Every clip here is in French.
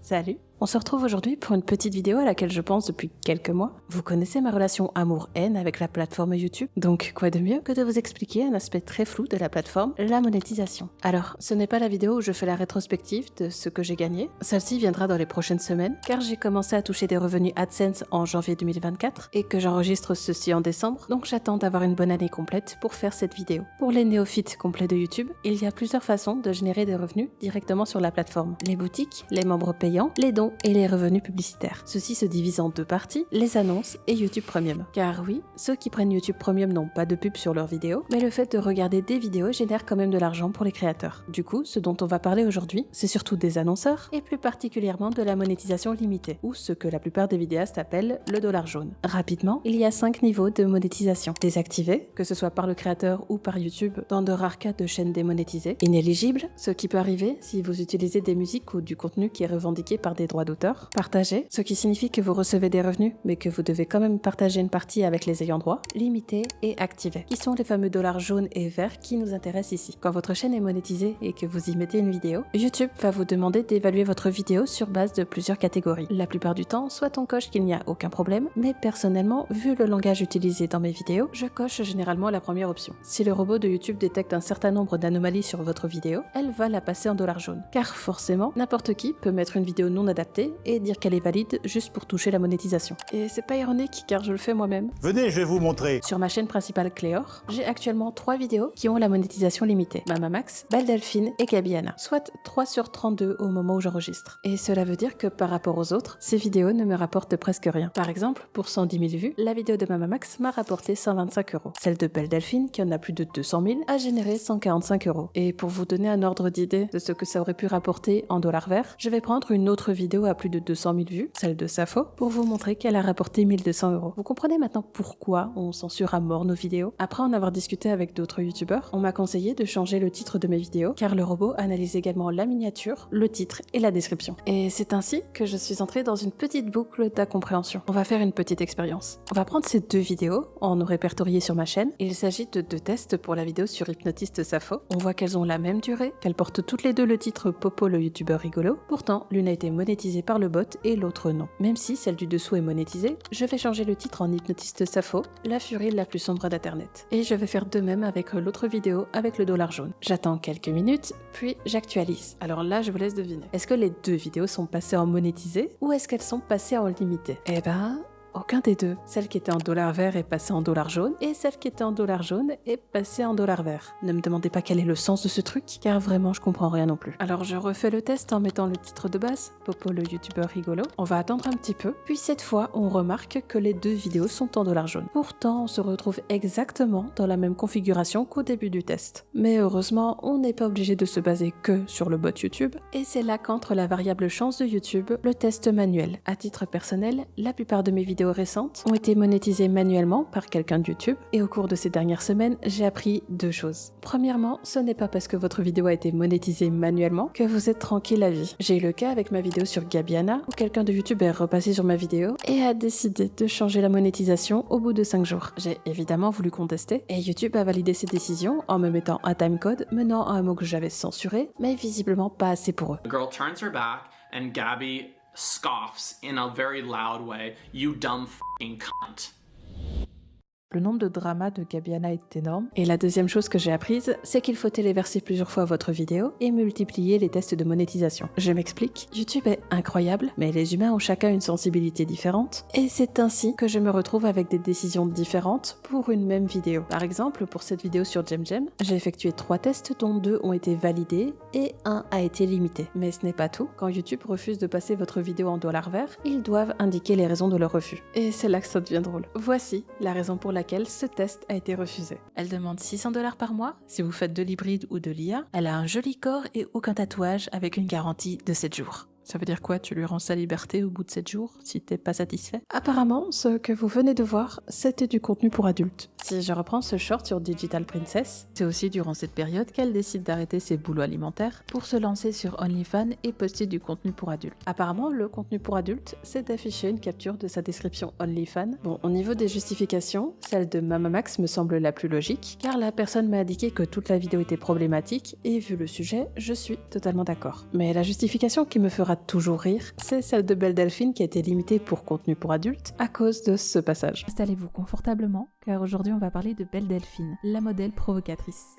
Salut! On se retrouve aujourd'hui pour une petite vidéo à laquelle je pense depuis quelques mois. Vous connaissez ma relation amour-haine avec la plateforme YouTube, donc quoi de mieux que de vous expliquer un aspect très flou de la plateforme, la monétisation. Alors, ce n'est pas la vidéo où je fais la rétrospective de ce que j'ai gagné, celle-ci viendra dans les prochaines semaines, car j'ai commencé à toucher des revenus AdSense en janvier 2024 et que j'enregistre ceci en décembre, donc j'attends d'avoir une bonne année complète pour faire cette vidéo. Pour les néophytes complets de YouTube, il y a plusieurs façons de générer des revenus directement sur la plateforme. Les boutiques, les membres payants, les dons et les revenus publicitaires. Ceci se divise en deux parties, les annonces et YouTube Premium. Car oui, ceux qui prennent YouTube Premium n'ont pas de pub sur leurs vidéos, mais le fait de regarder des vidéos génère quand même de l'argent pour les créateurs. Du coup, ce dont on va parler aujourd'hui, c'est surtout des annonceurs et plus particulièrement de la monétisation limitée, ou ce que la plupart des vidéastes appellent le dollar jaune. Rapidement, il y a 5 niveaux de monétisation. Désactivé, que ce soit par le créateur ou par YouTube, dans de rares cas de chaînes démonétisées. Inéligible, ce qui peut arriver si vous utilisez des musiques ou du contenu qui est revendiqué par des droits d'auteur. Partagé, ce qui signifie que vous recevez des revenus, mais que vous devez quand même partager une partie avec les ayants droit. Limité et activé, qui sont les fameux dollars jaunes et verts qui nous intéressent ici. Quand votre chaîne est monétisée et que vous y mettez une vidéo, YouTube va vous demander d'évaluer votre vidéo sur base de plusieurs catégories. La plupart du temps, soit on coche qu'il n'y a aucun problème, mais personnellement, vu le langage utilisé dans mes vidéos, je coche généralement la première option. Si le robot de YouTube détecte un certain nombre d'anomalies sur votre vidéo, elle va la passer en dollars jaunes. Car forcément, n'importe qui peut mettre une vidéo non adaptée et dire qu'elle est valide juste pour toucher la monétisation. Et c'est pas ironique car je le fais moi-même. Venez, je vais vous montrer. Sur ma chaîne principale Cléor, j'ai actuellement 3 vidéos qui ont la monétisation limitée. Mamamax, Belle Delphine et Gabiana, soit 3 sur 32 au moment où j'enregistre. Et cela veut dire que par rapport aux autres, ces vidéos ne me rapportent presque rien. Par exemple, pour 110 000 vues, la vidéo de Mamamax m'a rapporté 125 €. Celle de Belle Delphine, qui en a plus de 200 000, a généré 145 €. Et pour vous donner un ordre d'idée de ce que ça aurait pu rapporter en dollars verts, je vais prendre une autre vidéo à plus de 200 000 vues, celle de Safo, pour vous montrer qu'elle a rapporté 1200 €. Vous comprenez maintenant pourquoi on censure à mort nos vidéos? Après en avoir discuté avec d'autres youtubeurs, on m'a conseillé de changer le titre de mes vidéos, car le robot analyse également la miniature, le titre et la description. Et c'est ainsi que je suis entrée dans une petite boucle d'incompréhension. On va faire une petite expérience. On va prendre ces deux vidéos, en nous répertorier sur ma chaîne. Il s'agit de 2 tests pour la vidéo sur Hypnotiste Safo. On voit qu'elles ont la même durée, qu'elles portent toutes les deux le titre Popo le youtubeur rigolo. Pourtant, l'une a été monétisée par le bot et l'autre non. Même si celle du dessous est monétisée, je vais changer le titre en Hypnotiste Safo, la furie la plus sombre d'internet. Et je vais faire de même avec l'autre vidéo avec le dollar jaune. J'attends quelques minutes, puis j'actualise. Alors là, je vous laisse deviner. Est-ce que les 2 vidéos sont passées en monétisé ou est-ce qu'elles sont passées en limité? Eh ben, aucun des deux. Celle qui était en dollar vert est passée en dollar jaune et celle qui était en dollar jaune est passée en dollar vert. Ne me demandez pas quel est le sens de ce truc, car vraiment je comprends rien non plus. Alors je refais le test en mettant le titre de base, Popo le youtubeur rigolo. On va attendre un petit peu, puis cette fois on remarque que les 2 vidéos sont en dollar jaune. Pourtant on se retrouve exactement dans la même configuration qu'au début du test. Mais heureusement on n'est pas obligé de se baser que sur le bot YouTube, et c'est là qu'entre la variable chance de YouTube, le test manuel. À titre personnel, la plupart de mes vidéos récentes ont été monétisées manuellement par quelqu'un de YouTube, et au cours de ces dernières semaines, j'ai appris 2 choses. Premièrement, ce n'est pas parce que votre vidéo a été monétisée manuellement que vous êtes tranquille à vie. J'ai eu le cas avec ma vidéo sur Gabiana, où quelqu'un de YouTube est repassé sur ma vidéo et a décidé de changer la monétisation au bout de 5 jours. J'ai évidemment voulu contester, et YouTube a validé ses décisions en me mettant un timecode menant à un mot que j'avais censuré, mais visiblement pas assez pour eux. The girl turns her back and Gabby scoffs in a very loud way, "You dumb f***ing cunt." Le nombre de dramas de Gabiana est énorme. Et la deuxième chose que j'ai apprise, c'est qu'il faut téléverser plusieurs fois votre vidéo et multiplier les tests de monétisation. Je m'explique, YouTube est incroyable, mais les humains ont chacun une sensibilité différente, et c'est ainsi que je me retrouve avec des décisions différentes pour une même vidéo. Par exemple, pour cette vidéo sur Jem, j'ai effectué 3 tests dont 2 ont été validés et 1 a été limité. Mais ce n'est pas tout. Quand YouTube refuse de passer votre vidéo en dollar vert, ils doivent indiquer les raisons de leur refus. Et c'est là que ça devient drôle. Voici la raison pour laquelle ce test a été refusé. Elle demande 600 $ par mois si vous faites de l'hybride ou de l'IA. Elle a un joli corps et aucun tatouage avec une garantie de 7 jours. Ça veut dire quoi? Tu lui rends sa liberté au bout de 7 jours si t'es pas satisfait? Apparemment, ce que vous venez de voir, c'était du contenu pour adultes. Si je reprends ce short sur Digital Princess, c'est aussi durant cette période qu'elle décide d'arrêter ses boulots alimentaires pour se lancer sur OnlyFans et poster du contenu pour adultes. Apparemment, le contenu pour adultes, c'est d'afficher une capture de sa description OnlyFans. Bon, au niveau des justifications, celle de Mamamax me semble la plus logique, car la personne m'a indiqué que toute la vidéo était problématique, et vu le sujet, je suis totalement d'accord. Mais la justification qui me fera toujours rire, c'est celle de Belle Delphine qui a été limitée pour contenu pour adultes à cause de ce passage. Installez-vous confortablement, car aujourd'hui on va parler de Belle Delphine, la modèle provocatrice.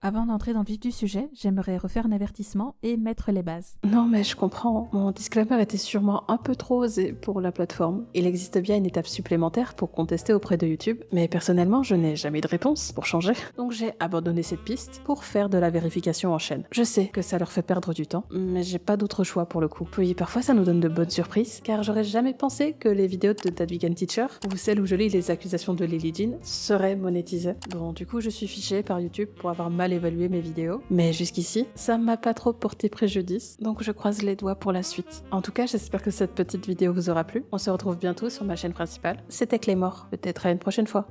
Avant d'entrer dans le vif du sujet, j'aimerais refaire un avertissement et mettre les bases. Non mais je comprends, mon disclaimer était sûrement un peu trop osé pour la plateforme. Il existe bien une étape supplémentaire pour contester auprès de YouTube, mais personnellement je n'ai jamais eu de réponse pour changer. Donc j'ai abandonné cette piste pour faire de la vérification en chaîne. Je sais que ça leur fait perdre du temps, mais j'ai pas d'autre choix pour le coup. Puis parfois ça nous donne de bonnes surprises, car j'aurais jamais pensé que les vidéos de That Vegan Teacher, ou celles où je lis les accusations de Lily Jean, seraient monétisées. Bon du coup je suis fichée par YouTube pour avoir mal évaluer mes vidéos, mais jusqu'ici, ça m'a pas trop porté préjudice, donc je croise les doigts pour la suite. En tout cas, j'espère que cette petite vidéo vous aura plu. On se retrouve bientôt sur ma chaîne principale. C'était Clémor, peut-être à une prochaine fois.